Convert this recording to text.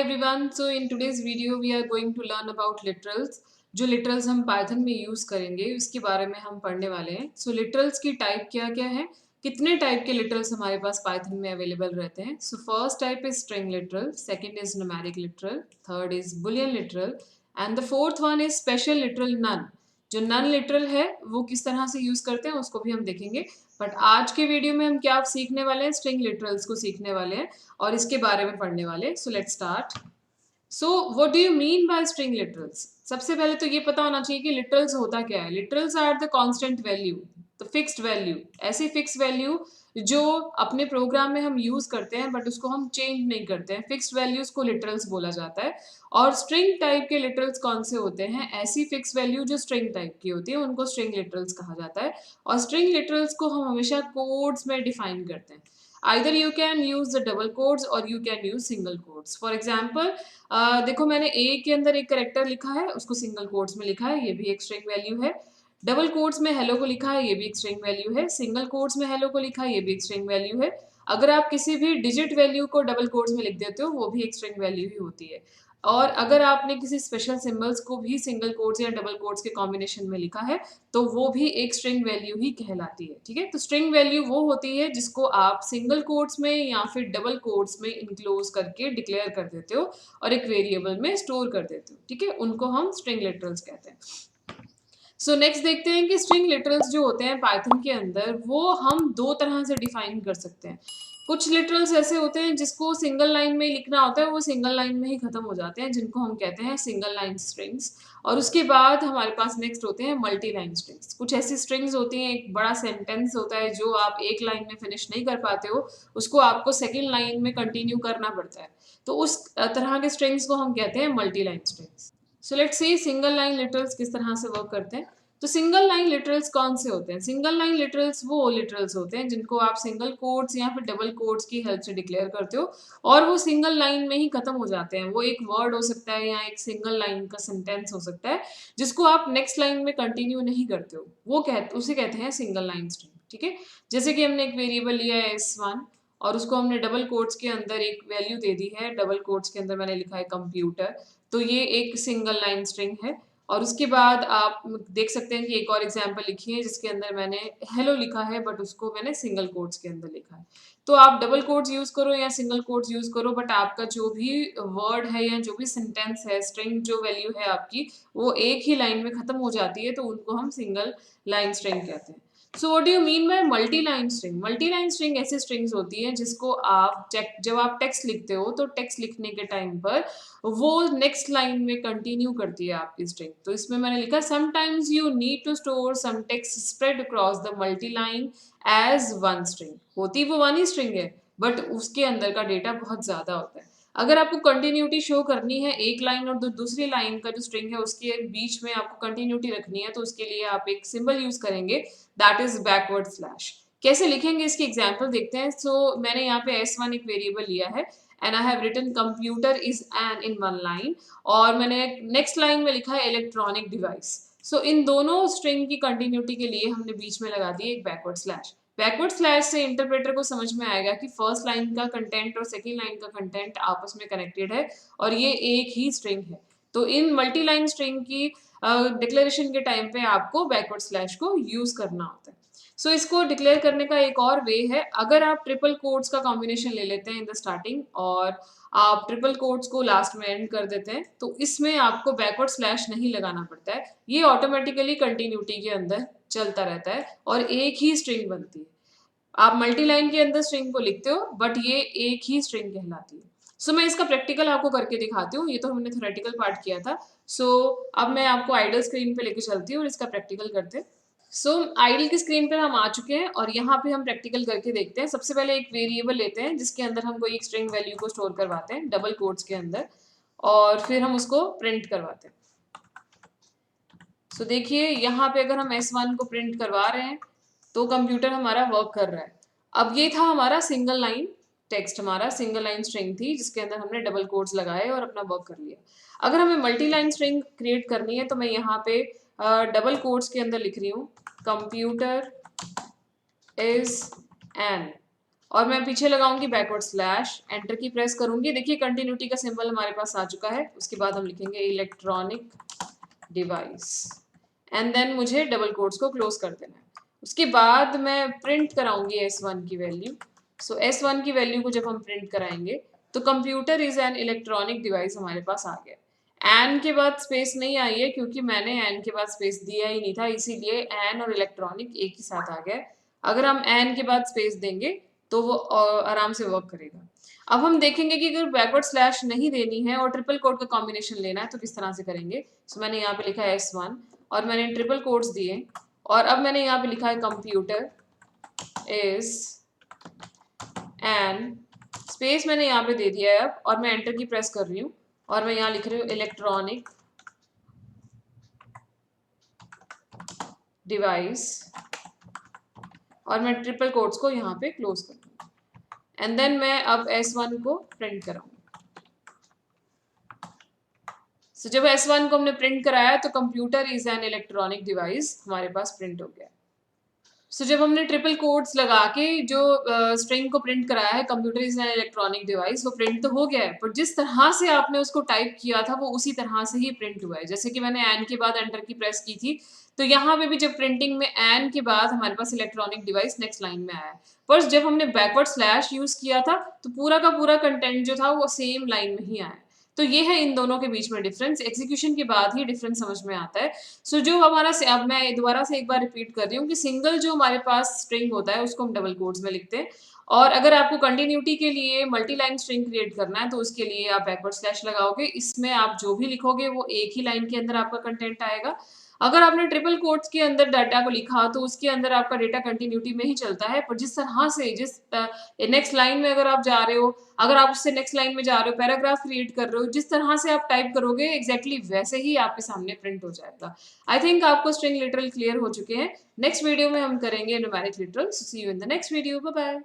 everyone. So in today's video we are going to learn about literals. जो literals हम Python में use करेंगे उसके बारे में हम पढ़ने वाले हैं. So literals की टाइप क्या क्या है, कितने टाइप के literals हमारे पास Python में अवेलेबल रहते हैं. So first type is string literal, second is numeric literal, third is boolean literal and the fourth one is special literal none. जो नन लिटरल है वो किस तरह से यूज करते हैं उसको भी हम देखेंगे. बट आज के वीडियो में हम क्या सीखने वाले हैं, स्ट्रिंग लिटरल्स को सीखने वाले हैं और इसके बारे में पढ़ने वाले. So let's start. So what do you mean by string literals. सबसे पहले तो ये पता होना चाहिए कि लिटरल्स होता क्या है. Literals are the constant value, the fixed value, ऐसी फिक्स वैल्यू जो अपने प्रोग्राम में हम यूज करते हैं बट उसको हम चेंज नहीं करते हैं. फिक्स्ड वैल्यूज को लिटरल्स बोला जाता है. और स्ट्रिंग टाइप के लिटरल्स कौन से होते हैं, ऐसी फिक्स वैल्यू जो स्ट्रिंग टाइप की होती है उनको स्ट्रिंग लिटरल्स कहा जाता है. और स्ट्रिंग लिटरल्स को हम हमेशा कोड्स में डिफाइन करते हैं. Either you can use the double quotes or you can use single quotes. For example, देखो मैंने ए के अंदर एक करेक्टर लिखा है, उसको सिंगल कोट्स में लिखा है, ये भी एक स्ट्रिंग वैल्यू है. डबल कोट्स में हेलो को लिखा है, ये भी एक स्ट्रिंग वैल्यू है. सिंगल कोट्स में हेलो को लिखा है, ये भी एक स्ट्रिंग वैल्यू है. अगर आप किसी भी डिजिट वैल्यू को डबल कोट्स में लिख देते हो वो भी एक स्ट्रिंग वैल्यू ही होती है. और अगर आपने किसी स्पेशल सिंबल्स को भी सिंगल कोट्स या डबल कोट्स के कॉम्बिनेशन में लिखा है तो वो भी एक स्ट्रिंग वैल्यू ही कहलाती है. ठीक है, तो स्ट्रिंग वैल्यू वो होती है जिसको आप सिंगल कोट्स में या फिर डबल कोट्स में इनक्लोज करके डिक्लेयर कर देते हो और एक वेरिएबल में स्टोर कर देते हो. ठीक है, उनको हम स्ट्रिंग लिटरल्स कहते हैं. सो नेक्स्ट देखते हैं कि स्ट्रिंग लिटरल्स जो होते हैं पाइथन के अंदर वो हम दो तरह से डिफाइन कर सकते हैं. कुछ लिटरल्स ऐसे होते हैं जिसको सिंगल लाइन में लिखना होता है, वो सिंगल लाइन में ही खत्म हो जाते हैं, जिनको हम कहते हैं सिंगल लाइन स्ट्रिंग्स. और उसके बाद हमारे पास नेक्स्ट होते हैं मल्टी लाइन स्ट्रिंग्स. कुछ ऐसी स्ट्रिंग्स होती हैं, एक बड़ा सेंटेंस होता है जो आप एक लाइन में फिनिश नहीं कर पाते हो, उसको आपको सेकेंड लाइन में कंटिन्यू करना पड़ता है. तो उस तरह के स्ट्रिंग्स को हम कहते हैं multi line strings. So let's see single line literals किस तरह से वर्क करते हैं. तो सिंगल लाइन लिटरल्स कौन से होते हैं. सिंगल लाइन लिटरल्स वो लिटरल्स होते हैं जिनको आप सिंगल कोट्स या फिर डबल कोट्स की हेल्प से डिक्लेयर करते हो और वो सिंगल लाइन में ही खत्म हो जाते हैं. वो एक वर्ड हो सकता है या एक सिंगल लाइन का सेंटेंस हो सकता है जिसको आप नेक्स्ट लाइन में कंटिन्यू नहीं करते हो, वो उसे कहते हैं सिंगल लाइन स्ट्रिंग. ठीक है, जैसे कि हमने एक वेरिएबल लिया है S1 और उसको हमने डबल कोट्स के अंदर एक वैल्यू दे दी है. डबल कोट्स के अंदर मैंने लिखा है कंप्यूटर, तो ये एक सिंगल लाइन स्ट्रिंग है. और उसके बाद आप देख सकते हैं कि एक और एग्जांपल लिखी है जिसके अंदर मैंने हेलो लिखा है बट उसको मैंने सिंगल कोट्स के अंदर लिखा है. तो आप डबल कोट्स यूज करो या सिंगल कोट्स यूज करो बट आपका जो भी वर्ड है या जो भी सेंटेंस है, स्ट्रिंग जो वैल्यू है आपकी, वो एक ही लाइन में खत्म हो जाती है, तो उनको हम सिंगल लाइन स्ट्रिंग कहते हैं. So what do you mean by multi line string. Multi line string ऐसी स्ट्रिंग्स होती है जिसको आप जब आप टेक्स्ट लिखते हो तो टेक्स्ट लिखने के टाइम पर वो नेक्स्ट लाइन में कंटिन्यू करती है आपकी स्ट्रिंग. तो इसमें मैंने लिखा sometimes you need to store some text spread across the multi line as one string. होती वो वन ही स्ट्रिंग है बट उसके अंदर का डेटा बहुत ज्यादा होता है. अगर आपको कंटिन्यूटी शो करनी है एक लाइन और दूसरी लाइन का जो स्ट्रिंग है उसके बीच में आपको कंटिन्यूटी रखनी है तो उसके लिए आप एक सिंबल यूज करेंगे, दैट इज बैकवर्ड स्लैश. कैसे लिखेंगे इसकी एग्जाम्पल देखते हैं. सो मैंने यहाँ पे S1 एक वेरिएबल लिया है and I have written computer is an in one line और मैंने नेक्स्ट लाइन में लिखा है इलेक्ट्रॉनिक डिवाइस. सो इन दोनों स्ट्रिंग की कंटिन्यूटी के लिए हमने बीच में लगा दी एक बैकवर्ड स्लैश. बैकवर्ड स्लैश से इंटरप्रेटर को समझ में आएगा कि फर्स्ट लाइन का कंटेंट और सेकेंड लाइन का कंटेंट आपस में कनेक्टेड है और ये एक ही स्ट्रिंग है. तो इन मल्टी लाइन स्ट्रिंग की डिक्लेरेशन के टाइम पे आपको बैकवर्ड स्लैश को यूज करना होता है. सो इसको डिक्लेयर करने का एक और वे है, अगर आप ट्रिपल कोट्स का कॉम्बिनेशन ले लेते हैं इन द स्टार्टिंग और आप ट्रिपल कोट्स को लास्ट में एंड कर देते हैं तो इसमें आपको बैकवर्ड स्लैश नहीं लगाना पड़ता है, ये ऑटोमेटिकली कंटिन्यूटी के अंदर चलता रहता है और एक ही स्ट्रिंग बनती है. आप मल्टी लाइन के अंदर स्ट्रिंग को लिखते हो बट ये एक ही स्ट्रिंग कहलाती है. सो मैं इसका प्रैक्टिकल आपको करके दिखाती हूँ. ये तो हमने थ्योरेटिकल पार्ट किया था. सो अब मैं आपको आइडल स्क्रीन पे लेके चलती हूँ और इसका प्रैक्टिकल करते हैं. सो आइडल की स्क्रीन पर हम आ चुके हैं और यहाँ पे हम प्रैक्टिकल करके देखते हैं. सबसे पहले एक वेरिएबल लेते हैं जिसके अंदर हम कोई एक स्ट्रिंग वैल्यू को स्टोर करवाते हैं डबल कोट्स के अंदर और फिर हम उसको प्रिंट करवाते हैं. सो देखिए यहाँ पे अगर हम S1 को प्रिंट करवा रहे हैं तो कंप्यूटर हमारा वर्क कर रहा है. अब ये था हमारा सिंगल लाइन टेक्स्ट, हमारा सिंगल लाइन स्ट्रिंग थी जिसके अंदर हमने डबल कोट्स लगाए और अपना वर्क कर लिया. अगर हमें मल्टी लाइन स्ट्रिंग क्रिएट करनी है तो मैं यहाँ पे डबल कोट्स के अंदर लिख रही हूँ कंप्यूटर इज एन और मैं पीछे लगाऊंगी बैकवर्ड स्लैश, एंटर की प्रेस करूंगी। देखिए कंटिन्यूटी का सिंबल हमारे पास आ चुका है। उसके बाद हम लिखेंगे इलेक्ट्रॉनिक डिवाइस एंड देन मुझे डबल कोट्स को क्लोज कर देना है। उसके बाद मैं प्रिंट कराऊंगी S1 की वैल्यू। सो S1 की वैल्यू को जब हम प्रिंट कराएंगे तो computer is an electronic device हमारे पास आ गया। एन के बाद स्पेस नहीं आई है क्योंकि मैंने एन के बाद स्पेस दिया ही नहीं था, इसीलिए एन और इलेक्ट्रॉनिक एक ही साथ आ गया। अगर हम एन के बाद स्पेस देंगे तो वो आराम से वर्क करेगा। अब हम देखेंगे कि अगर बैकवर्ड स्लैश नहीं देनी है और ट्रिपल कोड का कॉम्बिनेशन लेना है तो किस तरह से करेंगे। सो मैंने यहाँ पे लिखा है S1 और मैंने ट्रिपल कोड्स दिए और अब मैंने यहाँ पे लिखा है कंप्यूटर इज एन, स्पेस मैंने यहाँ पे दे दिया है अब, और मैं एंटर की प्रेस कर रही हूँ और मैं यहाँ लिख रही हूँ इलेक्ट्रॉनिक डिवाइस और मैं ट्रिपल कोड्स को यहाँ पे क्लोज कर दूँ एंड देन मैं अब S1 को प्रिंट कराऊंगी। सो जब S1 को हमने प्रिंट कराया तो computer is an electronic device हमारे पास प्रिंट हो गया। सो जब हमने ट्रिपल कोट्स लगा के जो स्ट्रिंग को प्रिंट कराया है computer is an electronic device, वो प्रिंट तो हो गया है, पर जिस तरह से आपने उसको टाइप किया था वो उसी तरह से ही प्रिंट हुआ है। जैसे कि मैंने एन के बाद एंटर की प्रेस की थी तो यहाँ पे भी जब प्रिंटिंग में एन के बाद हमारे पास इलेक्ट्रॉनिक डिवाइस नेक्स्ट लाइन में आया है, पर जब हमने बैकवर्ड स्लैश यूज किया था तो पूरा का पूरा कंटेंट जो था वो सेम लाइन में ही आया। तो ये है इन दोनों के बीच में डिफरेंस, एग्जीक्यूशन के बाद ही डिफरेंस समझ में आता है। सो जो हमारा अब मैं दोबारा से एक बार रिपीट कर रही हूँ कि सिंगल जो हमारे पास स्ट्रिंग होता है उसको हम डबल कोट्स में लिखते हैं, और अगर आपको कंटिन्यूटी के लिए मल्टी लाइन स्ट्रिंग क्रिएट करना है तो उसके लिए आप बैकवर्ड स्लैश लगाओगे। इसमें आप जो भी लिखोगे वो एक ही लाइन के अंदर आपका कंटेंट आएगा। अगर आपने ट्रिपल कोट्स के अंदर डाटा को लिखा तो उसके अंदर आपका डेटा कंटिन्यूटी में ही चलता है, पर जिस तरह से जिस नेक्स्ट लाइन में अगर आप जा रहे हो, अगर आप उससे नेक्स्ट लाइन में जा रहे हो, पैराग्राफ क्रिएट कर रहे हो, जिस तरह से आप टाइप करोगे एग्जैक्टली वैसे ही आपके सामने प्रिंट हो जाएगा। आई थिंक आपको स्ट्रिंग लिटरल क्लियर हो चुके हैं। नेक्स्ट वीडियो में हम करेंगे numeric literal. See you in the next video, bye bye.